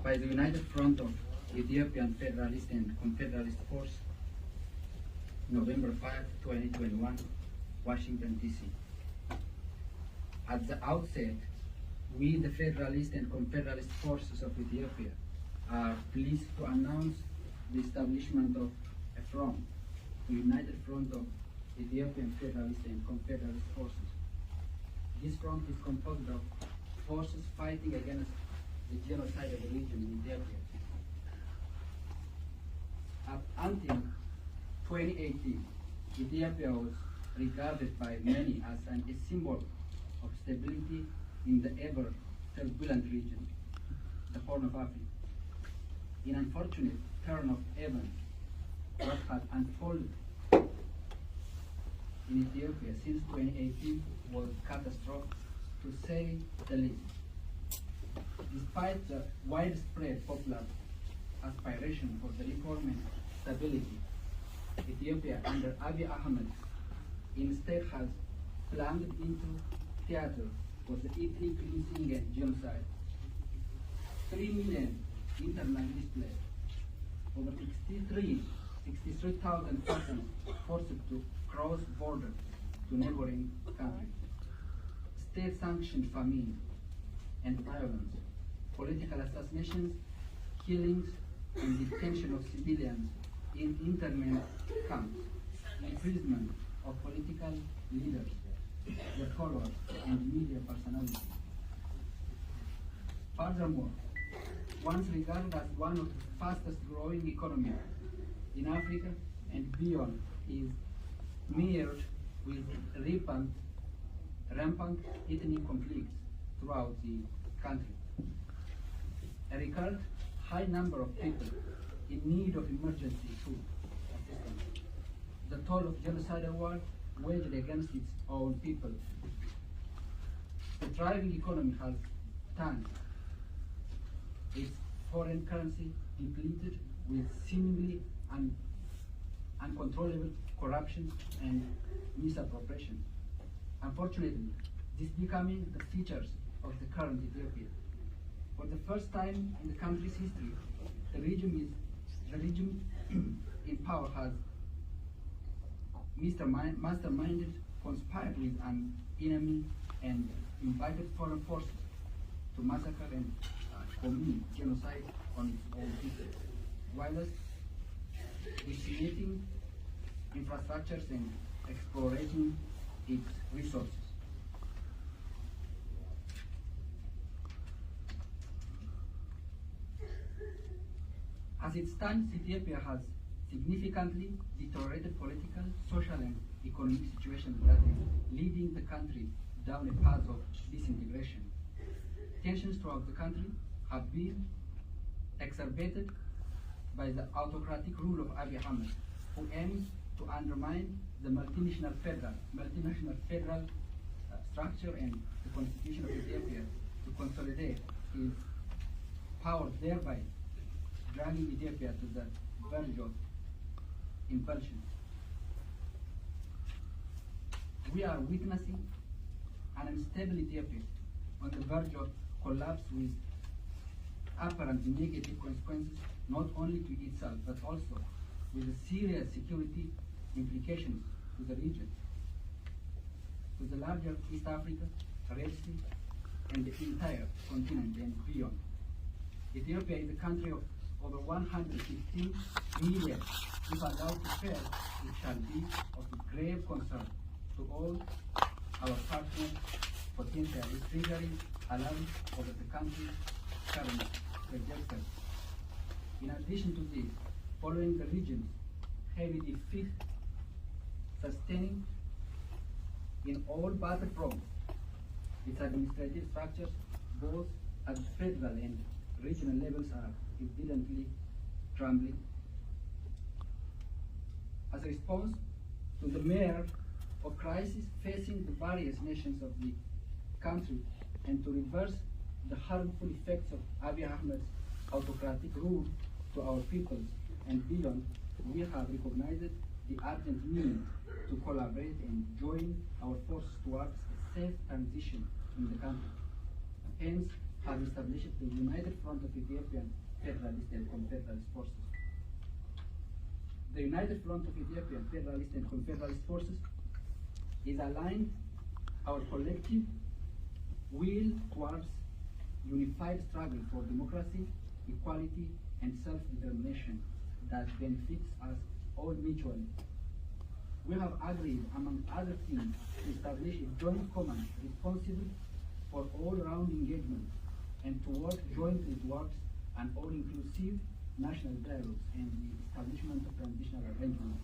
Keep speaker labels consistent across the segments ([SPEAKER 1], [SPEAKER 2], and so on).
[SPEAKER 1] by the United Front of Ethiopian Federalist and Confederalist Force, November 5, 2021, Washington, D.C. At the outset, we, the Federalist and Confederalist Forces of Ethiopia, are pleased to announce the establishment of a front, the United Front of Ethiopian Federalist and Confederalist Forces. This front is composed of forces fighting against the genocide of the region in Ethiopia. Up until 2018, Ethiopia was regarded by many as a symbol of stability in the ever turbulent region, the Horn of Africa. In unfortunate turn of events, what had unfolded in Ethiopia since 2018 was catastrophic, to say the least. Despite the widespread popular aspiration for the reform and stability, Ethiopia under Abiy Ahmed instead has plunged into theater for the ethnic cleansing and genocide. 3 million internally displaced, over 63,000 persons forced to cross borders to neighboring countries, state-sanctioned famine and violence, political assassinations, killings, and detention of civilians in internment camps, imprisonment of political leaders, their followers, and media personalities. Furthermore, once regarded as one of the fastest growing economies in Africa and beyond, is mirrored with rampant ethnic conflicts throughout the country. A record high number of people in need of emergency food assistance. The toll of genocidal war waged against its own people. The thriving economy has turned its foreign currency depleted with seemingly uncontrollable corruption and misappropriation. Unfortunately, this is becoming the features of the current Ethiopia. For the first time in the country's history, the regime in power has masterminded, conspired with an enemy, and invited foreign forces to massacre and commit genocide on its own people, whilst decimating infrastructures and exploiting its resources. As it stands, Ethiopia has significantly deteriorated political, social, and economic situation that is leading the country down a path of disintegration. Tensions throughout the country have been exacerbated by the autocratic rule of Abiy Ahmed, who aims to undermine the multinational federal structure and the constitution of Ethiopia to consolidate his power, thereby dragging Ethiopia to the verge of impulsion. We are witnessing an unstable Ethiopia on the verge of collapse with apparent negative consequences not only to itself but also with serious security implications to the region, to the larger East Africa, Red Sea, and the entire continent and beyond. Ethiopia is a country of over 115 million. If allowed to fail, it shall be of grave concern to all our partners, potentially triggering alarm over the country's current trajectory. In addition to this, following the region's heavy defeat, sustaining in all battlefronts, its administrative structures, both at federal and regional levels, are evidently crumbling. As a response to the mere of crisis facing the various nations of the country and to reverse the harmful effects of Abiy Ahmed's autocratic rule to our peoples and beyond, we have recognized the urgent need to collaborate and join our forces towards a safe transition in the country. Hence, have established the United Front of Ethiopian Federalist and Confederalist Forces. The United Front of Ethiopian Federalist and Confederalist Forces is aligned our collective will towards unified struggle for democracy, equality, and self-determination that benefits us all mutually. We have agreed, among other things, to establish a joint command responsible for all-round engagement and to work jointly towards an all-inclusive national dialogue and the establishment of transitional arrangements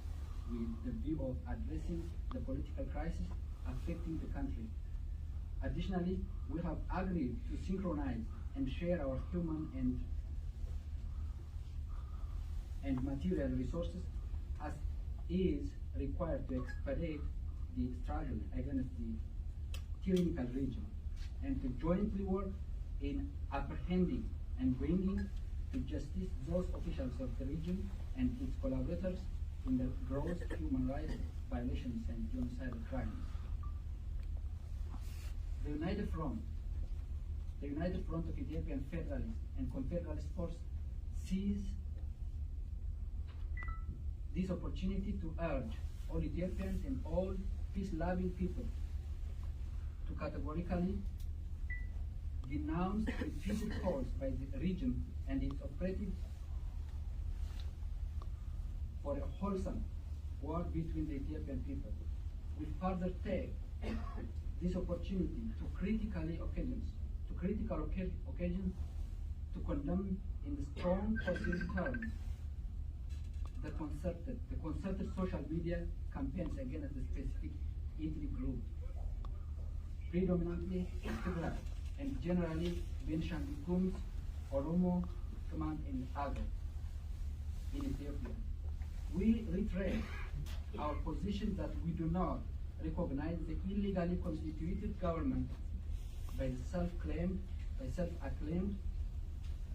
[SPEAKER 1] with the view of addressing the political crisis affecting the country. Additionally, we have agreed to synchronize and share our human and material resources as is required to expedite the struggle against the tyrannical regime and to jointly work in apprehending and bringing to justice those officials of the region and its collaborators in the gross human rights violations and genocidal crimes. The United Front of Ethiopian Federalist and Confederalist Force sees this opportunity to urge all Ethiopians and all peace-loving people to categorically denounce repeated calls by the region and its operatives for a wholesome war between the Ethiopian people. We further take this opportunity to critical occasions to condemn in strong positive terms the concerted social media campaigns against the specific ethnic group, predominantly Tigray, and generally Benishangul Gumuz, Oromo, Command, and others in Ethiopia. We reiterate our position that we do not recognize the illegally constituted government by the self-acclaimed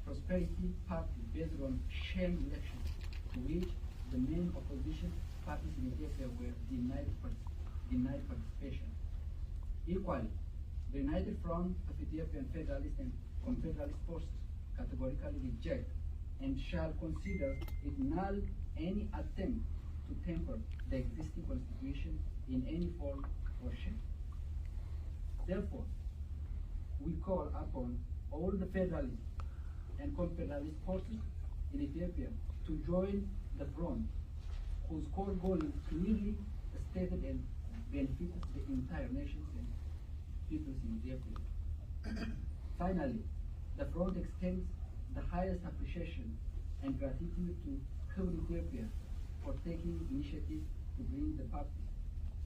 [SPEAKER 1] Prosperity Party based on sham elections to which the main opposition parties in Ethiopia were denied participation. Equally, the United Front of Ethiopian Federalist and Confederalist Forces categorically reject and shall consider it null any attempt to temper the existing constitution in any form or shape. Therefore, we call upon all the Federalist and Confederalist forces in Ethiopia to join the front, whose core goal is clearly stated and benefits the entire nations and peoples in Ethiopia. Finally, the front extends the highest appreciation and gratitude to Kebbi Ethiopia for taking initiative to bring the parties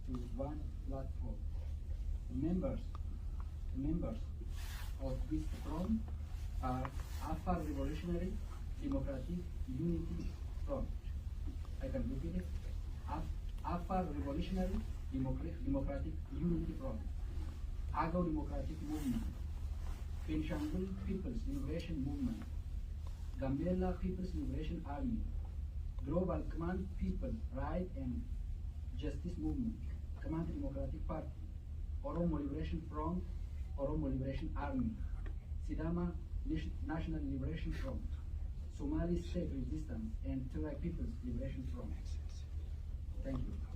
[SPEAKER 1] to one platform. The members of this front are Afar Revolutionary Democratic Unity Front. I can repeat it. Afar Revolutionary Democratic Unity Front, Agaw Democratic Movement, Benishangul People's Liberation Movement, Gambela People's Liberation Army, Global Command People Right and Justice Movement, Command Democratic Party, Oromo Liberation Front, Oromo Liberation Army, Sidama National Liberation Front, Somali State Resistance, and Tigray People's Liberation Front. Thank you.